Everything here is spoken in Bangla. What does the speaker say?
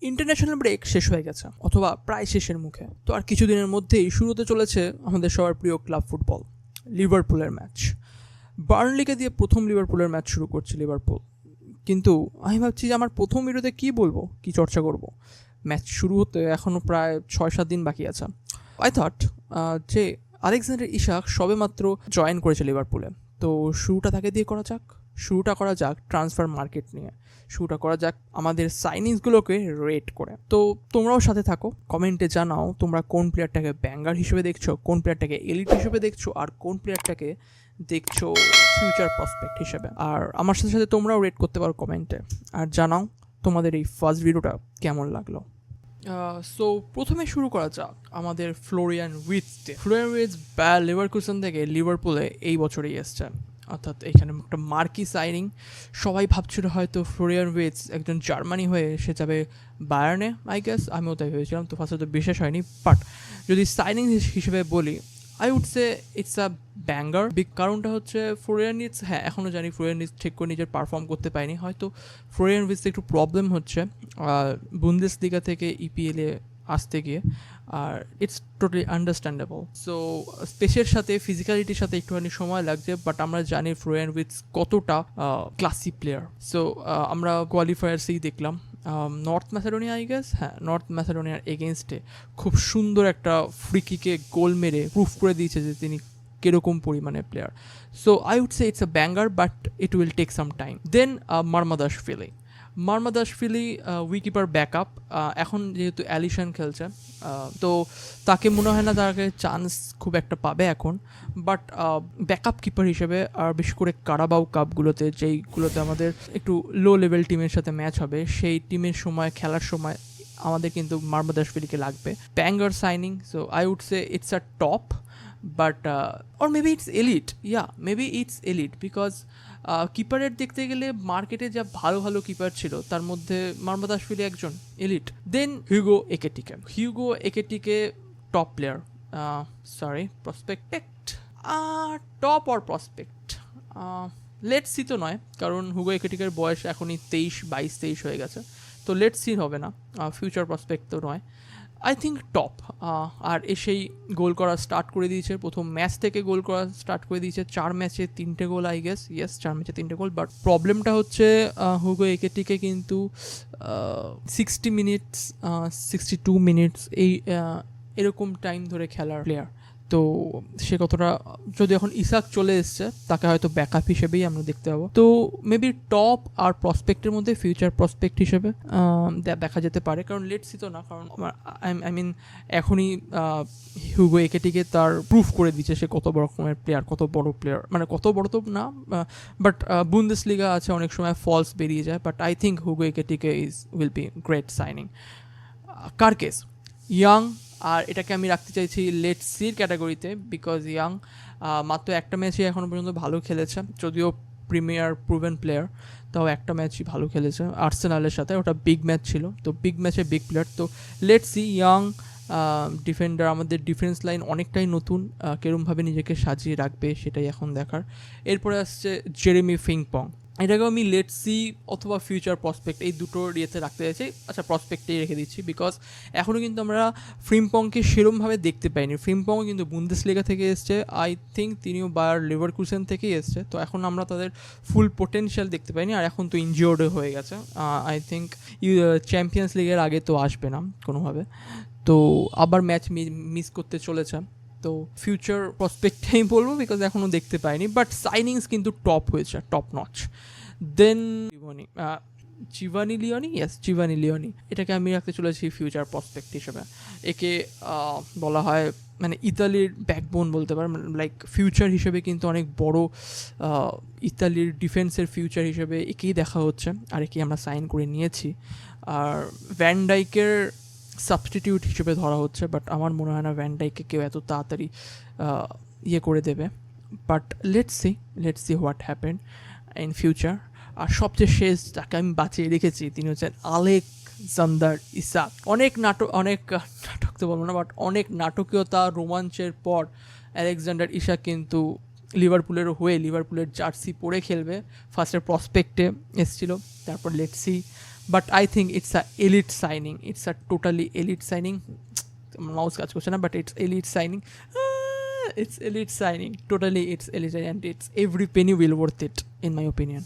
ইন্টারন্যাশনাল ব্রেক শেষ হয়ে গেছে, অথবা প্রায় শেষের মুখে। তো আর কিছুদিনের মধ্যেই শুরুতে চলেছে আমাদের সবার প্রিয় ক্লাব ফুটবল, লিভারপুলের ম্যাচ। বার্নলিকে দিয়ে প্রথম লিভারপুলের ম্যাচ শুরু করছে লিভারপুল। কিন্তু আমি ভাবছি যে আমার প্রথম ভিডিওতে কী বলবো, কী চর্চা করব। ম্যাচ শুরু হতে এখনও প্রায় 6-7 দিন বাকি আছে। আই থট যে আলেকজান্ডার ইসাক সবে মাত্র জয়েন করেছে লিভারপুলে, তো শুরুটা তাকে দিয়ে করা যাক। শুরুটা করা যাক ট্রান্সফার মার্কেট নিয়ে, শুরুটা করা যাক আমাদের সাইনিংসগুলোকে রেট করে। তো তোমরাও সাথে থাকো, কমেন্টে জানাও তোমরা কোন প্লেয়ারটাকে ব্যাঙ্গার হিসেবে দেখছো, কোন প্লেয়ারটাকে এলিট হিসেবে দেখছো, আর কোন প্লেয়ারটাকে দেখছো ফিউচার প্রসপেক্ট হিসেবে। আর আমার সাথে সাথে তোমরাও রেট করতে পারো কমেন্টে, আর জানাও তোমাদের এই ফার্স্ট ভিডিওটা কেমন লাগলো। সো প্রথমে শুরু করা যাক আমাদের ফ্লোরিয়ান উইটস দিয়ে। ফ্লোরিয়ান উইটস লেভারকুসেন থেকে লিভারপুলে এই বছরেই এসছে, অর্থাৎ এখানে একটা মার্কি সাইনিং। সবাই ভাবছিল হয়তো ফ্লোরিয়ান উইটস একজন জার্মানি হয়ে সে যাবে বায়ার্নে, আই গেস আমিও তাই ভেবেছিলাম। তো ফার্স্টে তো বিশেষ হয়নি, বাট যদি সাইনিং হিসেবে বলি I would say it's a banger. Big কারণটা হচ্ছে ফ্লোরিয়ান উইটস, হ্যাঁ এখনও জানি ফ্লোরিয়ান উইটস ঠিক করে নিজের পারফর্ম করতে পারেনি। হয়তো ফ্লোরিয়ান উইটসে একটু প্রবলেম হচ্ছে বুন্দেসলিগা থেকে ইপিএলে আসতে গিয়ে, আর ইটস টোটালি আন্ডারস্ট্যান্ডেবল। সো স্পেসের সাথে ফিজিক্যালিটির সাথে একটুখানি সময় লাগছে, বাট আমরা জানি ফ্লোরিয়ান উইটস কতটা ক্লাসি প্লেয়ার। সো আমরা কোয়ালিফায়ার্সেই দেখলাম নর্থ ম্যাসেডোনিয়া, আই গেস, হ্যাঁ নর্থ ম্যাসেডোনিয়ার এগেনস্টে খুব সুন্দর একটা ফ্রি কিকে গোল মেরে প্রুফ করে দিয়েছে যে তিনি কীরকম পরিমাণে player. So I would say it's a banger, but it will take some time. Then Mamardashvili উইকিপার ব্যাকআপ, এখন যেহেতু অ্যালিশন খেলছে, তো তাকে মনে হয় না তাকে চান্স খুব একটা পাবে এখন। বাট ব্যাকআপ কিপার হিসেবে, আর বিশেষ করে কারাবাও কাপগুলোতে যেইগুলোতে আমাদের একটু লো লেভেল টিমের সাথে ম্যাচ হবে, সেই টিমের সময় খেলার সময় আমাদের কিন্তু মারমাদাশভিলিকে লাগবে। Banger signing, so I would say it's a top, but or maybe it's elite, yeah maybe it's elite because কিপারের দেখতে গেলে মার্কেটে যা ভালো ভালো কিপার ছিল তার মধ্যে মারমাদাশভিলি একজন elite. Then Hugo Ekitike top player, prospect top or prospect, let's see তো নয়, কারণ হুগো একেটিকের বয়স এখনই 22-23 হয়ে গেছে, তো লেটস সি হবে না, ফিউচার প্রসপেক্ট তো নয়। I think top. আর এসেই গোল করা স্টার্ট করে দিয়েছে, প্রথম ম্যাচ থেকে গোল করা স্টার্ট করে দিয়েছে, 4 ম্যাচে 3টে গোল, আই গেস, ইয়েস 4 ম্যাচে 3টে গোল। বাট প্রবলেমটা হচ্ছে হুগো একেটিকে কিন্তু 60 মিনিটস 62 মিনিটস এই এরকম টাইম ধরে খেলার প্লেয়ার। তো সে কতটা, যদি এখন ইসাক চলে এসছে তাকে হয়তো ব্যাকআপ হিসেবেই আমরা দেখতে পাবো। তো মেবি টপ আর প্রসপেক্টের মধ্যে ফিউচার প্রসপেক্ট হিসেবে দেখা যেতে পারে, কারণ লেটসি তো না, কারণ আই মিন এখনই হিউগো একেটিকে তার প্রুফ করে দিচ্ছে সে কত বড় রকমের প্লেয়ার, কত বড় প্লেয়ার, মানে কত বড় তো না, বাট বুন্দেসলিগা আছে, অনেক সময় ফলস বেরিয়ে যায়। But I think Hugo Ekitike will be great signing. Kerkez young, আর এটাকে আমি রাখতে চাইছি লেট সির ক্যাটাগরিতে, বিকজ ইয়াং মাত্র একটা ম্যাচই এখনও পর্যন্ত ভালো খেলেছে, যদিও প্রিমিয়ার প্রুভেন প্লেয়ার, তাও একটা ম্যাচই ভালো খেলেছে আর্সেনালের সাথে, ওটা বিগ ম্যাচ ছিল, তো বিগ ম্যাচে বিগ প্লেয়ার। তো লেট সি ইয়াং ডিফেন্ডার, আমাদের ডিফেন্স লাইন অনেকটাই নতুন, কেরমভাবে নিজেকে সাজিয়ে রাখবে সেটাই এখন দেখার। এরপরে আসছে জেরেমি ফ্রিম্পং, এটাকেও আমি লেট সি অথবা ফিউচার প্রসপেক্ট এই দুটোর ইয়েতে রাখতে চাইছি। আচ্ছা, প্রসপেক্টেই রেখে দিচ্ছি, বিকজ এখনও কিন্তু আমরা ফ্রিম্পংকে সেরমভাবে দেখতে পাইনি। ফ্রিম্পংও কিন্তু বুন্দেসলিগা থেকে এসছে, আই থিঙ্ক তিনিও বায়ার লেভারকুসেন থেকেই এসছে, তো এখন আমরা তাদের ফুল পোটেনশিয়াল দেখতে পাইনি। আর এখন তো ইনজিওর্ডও হয়ে গেছে, আই থিঙ্ক চ্যাম্পিয়ন্স লিগের আগে তো আসবে না কোনোভাবে, তো আবার ম্যাচ মিস করতে চলেছে। তো ফিউচার প্রসপেক্টেই বলবো, বিকজ এখনও দেখতে পাইনি, বাট সাইনিংস কিন্তু টপ হয়েছে, টপ নচ। দেন চিভানি লিওনি, এটাকে আমি রাখতে চলেছি ফিউচার প্রসপেক্ট হিসেবে। একে বলা হয় মানে ইতালির ব্যাকবোন বলতে পারে, লাইক ফিউচার হিসেবে কিন্তু অনেক বড়, ইতালির ডিফেন্সের ফিউচার হিসেবে একেই দেখা হচ্ছে, আর একেই আমরা সাইন করে নিয়েছি। আর ভ্যান ডাইকের সাবস্টিটিউট হিসেবে ধরা হচ্ছে, বাট আমার মনে হয় না ভ্যান ডাইককে কেউ এত তাড়াতাড়ি ইয়ে করে দেবে। But let's see what happen in future. আর সবচেয়ে শেষ যাকে আমি বাঁচিয়ে রেখেছি তিনি হচ্ছেন আলেকজান্ডার ইসাক। অনেক নাটক তো বলবো না, বাট অনেক নাটকীয়তা রোমাঞ্চের পর আলেকজান্ডার ইসাক কিন্তু লিভারপুলের হয়ে লিভারপুলের জার্সি পরে খেলবে। ফার্স্টে প্রসপেক্টে এসেছিল, তারপর let's see but I think it's a elite signing, it's a totally elite signing. Mouse কাজ করছে না, but it's elite signing, it's elite signing, totally it's elite, and it's every penny will worth it in my opinion.